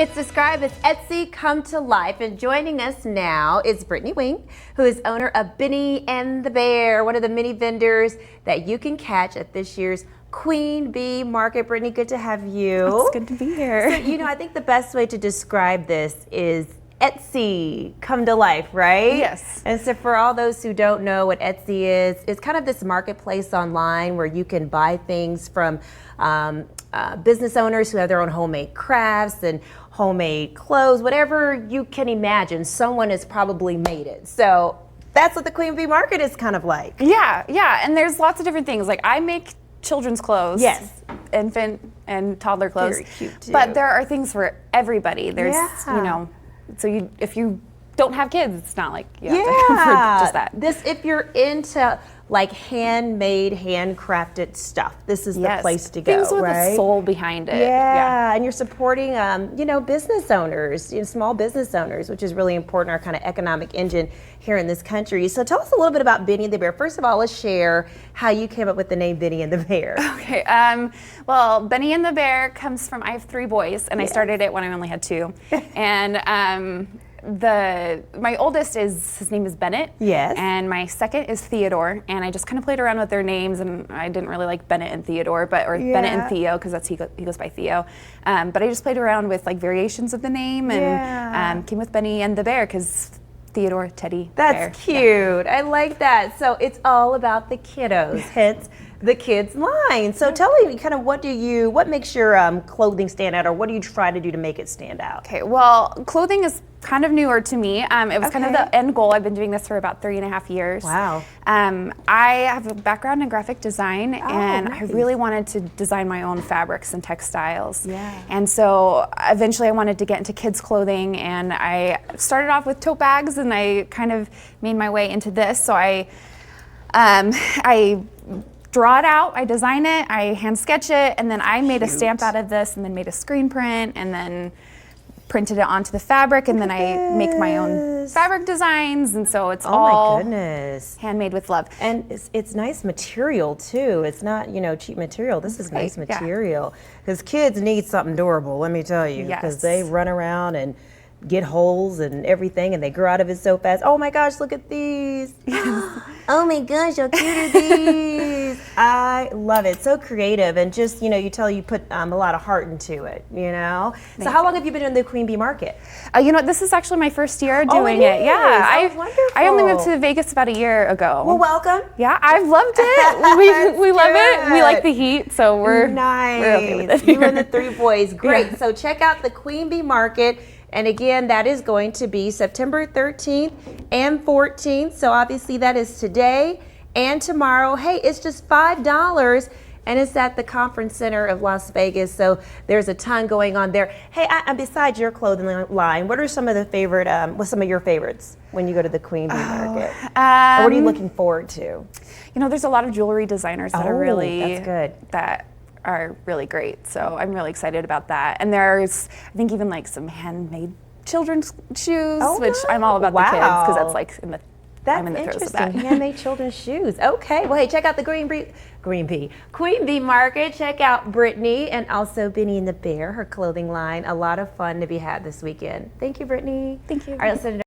It's described as Etsy come to life, and joining us now is Brittany Wing, who is owner of Benny and the Bear, one of the many vendors that you can catch at this year's Queen Bee Market. Brittany, good to have you. It's good to be here. So, I think the best way to describe this is Etsy come to life, right? Yes. And so for all those who don't know what Etsy is, it's kind of this marketplace online where you can buy things from business owners who have their own homemade crafts and homemade clothes, whatever you can imagine, someone has probably made it. So that's what the Queen Bee Market is kind of like. Yeah, and there's lots of different things. Like I make children's clothes. Yes. Infant and toddler clothes. Very cute too. But there are things for everybody. There's, so if you don't have kids, it's not like you have to for just that. This, if you're into like handmade, handcrafted stuff, this is the place to go, things with right? a soul behind it. Yeah, and you're supporting, business owners, small business owners, which is really important, our kind of economic engine here in this country. So tell us a little bit about Benny and the Bear. First of all, let's share how you came up with the name Benny and the Bear. Okay, well, Benny and the Bear comes from, I have 3 boys, and I started it when I only had 2. And my oldest his name is Bennett. Yes. And my second is Theodore, and I just kind of played around with their names, and I didn't really like Bennett and Theodore, Bennett and Theo, because he goes by Theo. But I just played around with like variations of the name, and came with Benny and the Bear because Theodore, Teddy, That's Bear. cute. I like that. So it's all about the kiddos, hence the kids line. So tell me kind of what makes your clothing stand out, or what do you try to do to make it stand out? Okay, well, clothing is kind of newer to me. It was kind of the end goal. I've been doing this for about 3.5 years. Wow. I have a background in graphic design, and nice. I really wanted to design my own fabrics and textiles. Yeah. And so eventually I wanted to get into kids clothing, and I started off with tote bags, and I kind of made my way into this. So I draw it out, I design it, I hand sketch it, and then I made a stamp out of this, and then made a screen print, and then printed it onto the fabric, and then I make my own fabric designs, and so it's all my goodness, handmade with love. And it's nice material too. It's not cheap material. This is nice material because kids need something durable. Let me tell you, because they run around and get holes and everything, and they grow out of it so fast. Oh my gosh, look at these. Oh my gosh, how cute are these? I love it. So creative, and just, you put a lot of heart into it, So how long have you been in the Queen Bee Market? This is actually my first year doing it. Yeah, wonderful. I only moved to Vegas about a year ago. Well, welcome. Yeah, I've loved it. we love it. We like the heat, so we're okay with it. You and the 3 boys, great. Yeah. So check out the Queen Bee Market. And again, that is going to be September 13th and 14th. So obviously that is today and tomorrow. Hey, it's just $5, and it's at the Conference Center of Las Vegas. So there's a ton going on there. Hey, besides your clothing line, what are some of what's some of your favorites when you go to the Queen Bee Market? Or what are you looking forward to? There's a lot of jewelry designers that are really that's good. That are really great. So I'm really excited about that. And there's, I think, even like some handmade children's shoes, which I'm all about the kids, because that's like I'm in the throes of that. Handmade children's shoes. Okay. Well, hey, check out the Queen Bee Market. Check out Brittany and also Benny and the Bear, her clothing line. A lot of fun to be had this weekend. Thank you, Brittany. Thank you. All right, let's send it